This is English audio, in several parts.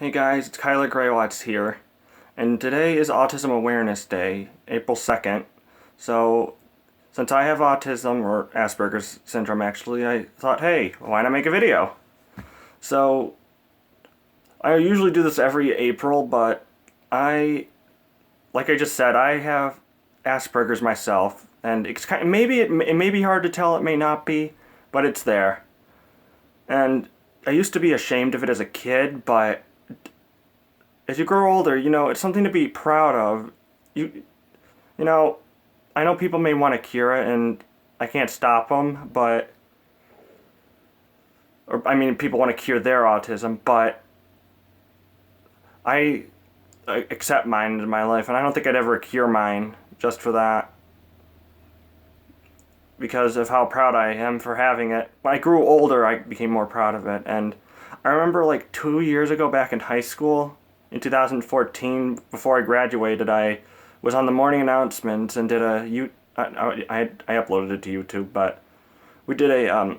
Hey guys, it's Kyler Graywatts here, and today is Autism Awareness Day, April 2nd. So, since I have autism, or Asperger's syndrome actually, I thought, hey, why not make a video? So, I usually do this every April, but like I just said, I have Asperger's myself, and it's kind of, it may be hard to tell, it may not be, but it's there. And I used to be ashamed of it as a kid, but as you grow older, it's something to be proud of. You know, I know people may want to cure it, and I can't stop them, people want to cure their autism, but I accept mine in my life, and I don't think I'd ever cure mine just for that, because of how proud I am for having it. When I grew older, I became more proud of it, and I remember like 2 years ago back in high school, in 2014, before I graduated, I was on the morning announcements and did I uploaded it to YouTube, but we did I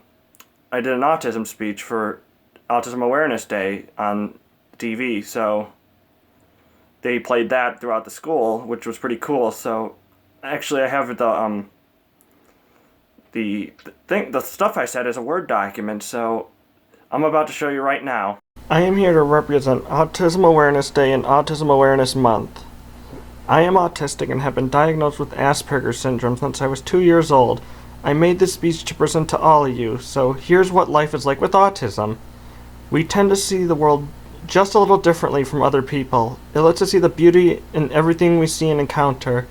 did an autism speech for Autism Awareness Day on TV, so they played that throughout the school, which was pretty cool. So actually I have the stuff I said is a Word document, so I'm about to show you right now. I am here to represent Autism Awareness Day and Autism Awareness Month. I am autistic and have been diagnosed with Asperger's syndrome since I was 2 years old. I made this speech to present to all of you, so here's what life is like with autism. We tend to see the world just a little differently from other people. It lets us see the beauty in everything we see and encounter.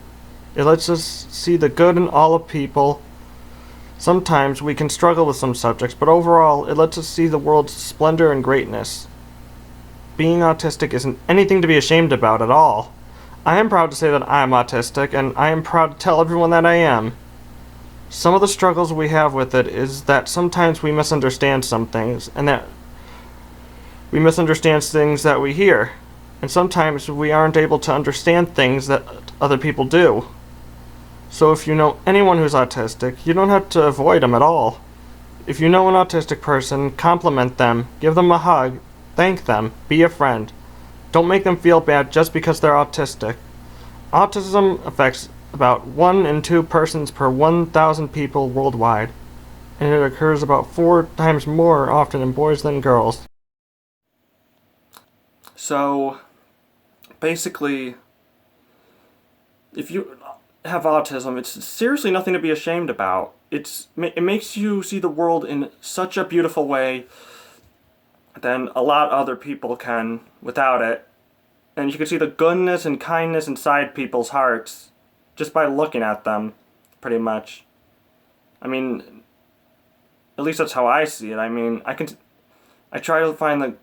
It lets us see the good in all of people. Sometimes we can struggle with some subjects, but overall, it lets us see the world's splendor and greatness. Being autistic isn't anything to be ashamed about at all. I am proud to say that I am autistic, and I am proud to tell everyone that I am. Some of the struggles we have with it is that sometimes we misunderstand some things, and that we misunderstand things that we hear. And sometimes we aren't able to understand things that other people do. So if you know anyone who's autistic, you don't have to avoid them at all. If you know an autistic person, compliment them, give them a hug, thank them, be a friend. Don't make them feel bad just because they're autistic. Autism affects about 1 in 2 persons per 1,000 people worldwide, and it occurs about 4 times more often in boys than girls. So, basically, if you have autism, it's seriously nothing to be ashamed about. It makes you see the world in such a beautiful way than a lot of other people can without it. And you can see the goodness and kindness inside people's hearts just by looking at them, pretty much. I mean, at least that's how I see it. I mean, I try to find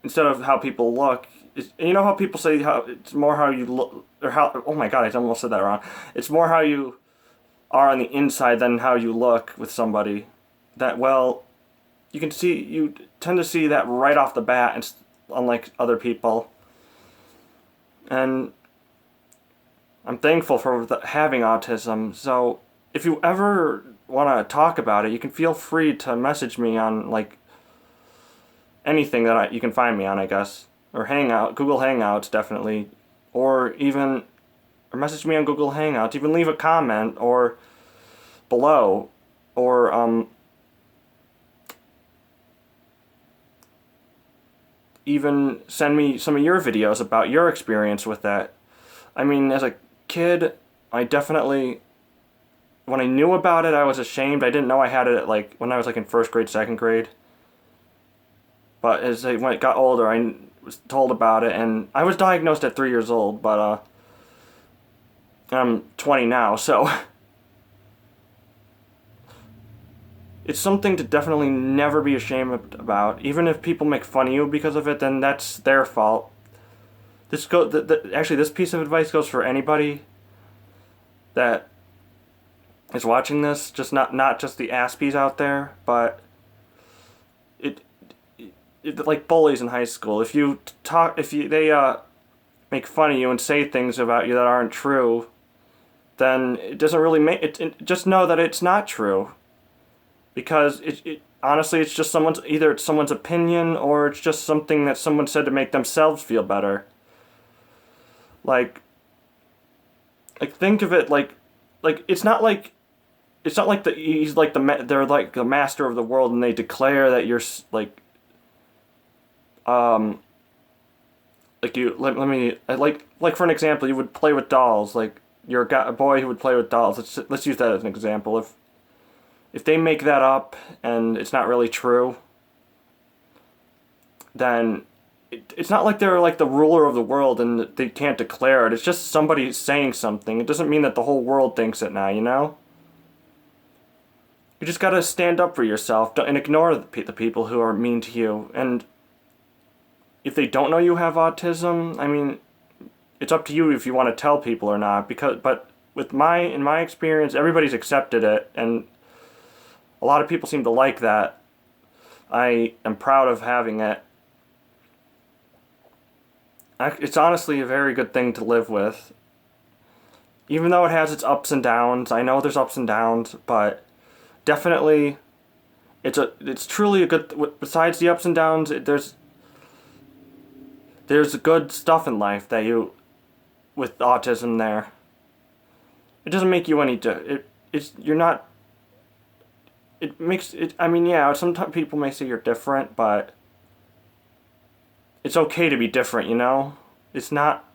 instead of how people look, you know how people say how it's more how you look, or how, oh my god, I almost said that wrong. It's more how you are on the inside than how you look with somebody. That, well, you tend to see that right off the bat, unlike other people. And I'm thankful for having autism, so if you ever want to talk about it, you can feel free to message me on, anything that you can find me on, I guess. Or Google Hangouts, definitely. Or message me on Google Hangouts. Even leave a comment, or below. Or, even send me some of your videos about your experience with that. I mean, as a kid, I definitely, when I knew about it, I was ashamed. I didn't know I had it when I was in 1st grade, 2nd grade. But as I got older, I was told about it, and I was diagnosed at 3 years old, but I'm 20 now, so it's something to definitely never be ashamed about. Even if people make fun of you because of it, then that's their fault. Actually, this piece of advice goes for anybody that is watching this, just not just the aspies out there, but like bullies in high school. If they make fun of you and say things about you that aren't true, then it doesn't really just know that it's not true, because honestly, it's just either it's someone's opinion or it's just something that someone said to make themselves feel better. Like, think of it like it's not like he's like they're like the master of the world and they declare that you're um like you let me like for an example, you would play with dolls. Like you're a boy who would play with dolls. Let's use that as an example. If they make that up and it's not really true, then it's not like they're like the ruler of the world and they can't declare it. It's just somebody saying something. It doesn't mean that the whole world thinks it now, you know? You just gotta stand up for yourself and ignore the people who are mean to you. And if they don't know you have autism, I mean, it's up to you if you want to tell people or not. But in my experience, everybody's accepted it, and a lot of people seem to like that. I am proud of having it. It's honestly a very good thing to live with. Even though it has its ups and downs, I know there's ups and downs, but definitely it's truly a good, besides the ups and downs, there's good stuff in life that with autism there. It doesn't make you any you're not, it makes it, I mean, yeah, sometimes people may say you're different, but it's okay to be different, you know? It's not,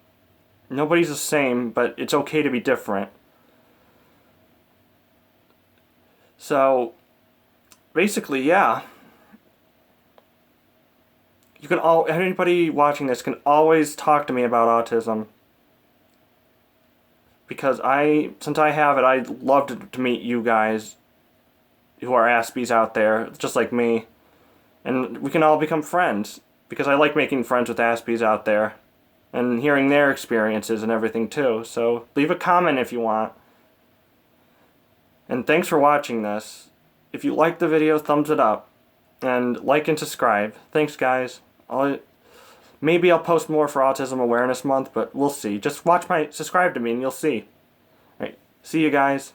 nobody's the same, but it's okay to be different. So, basically, yeah. Anybody watching this can always talk to me about autism. Because since I have it, I'd love to meet you guys who are aspies out there, just like me. And we can all become friends. Because I like making friends with aspies out there. And hearing their experiences and everything too. So leave a comment if you want. And thanks for watching this. If you liked the video, thumbs it up. And like and subscribe. Thanks, guys. Maybe I'll post more for Autism Awareness Month, but we'll see. Just subscribe to me and you'll see. Alright, see you guys.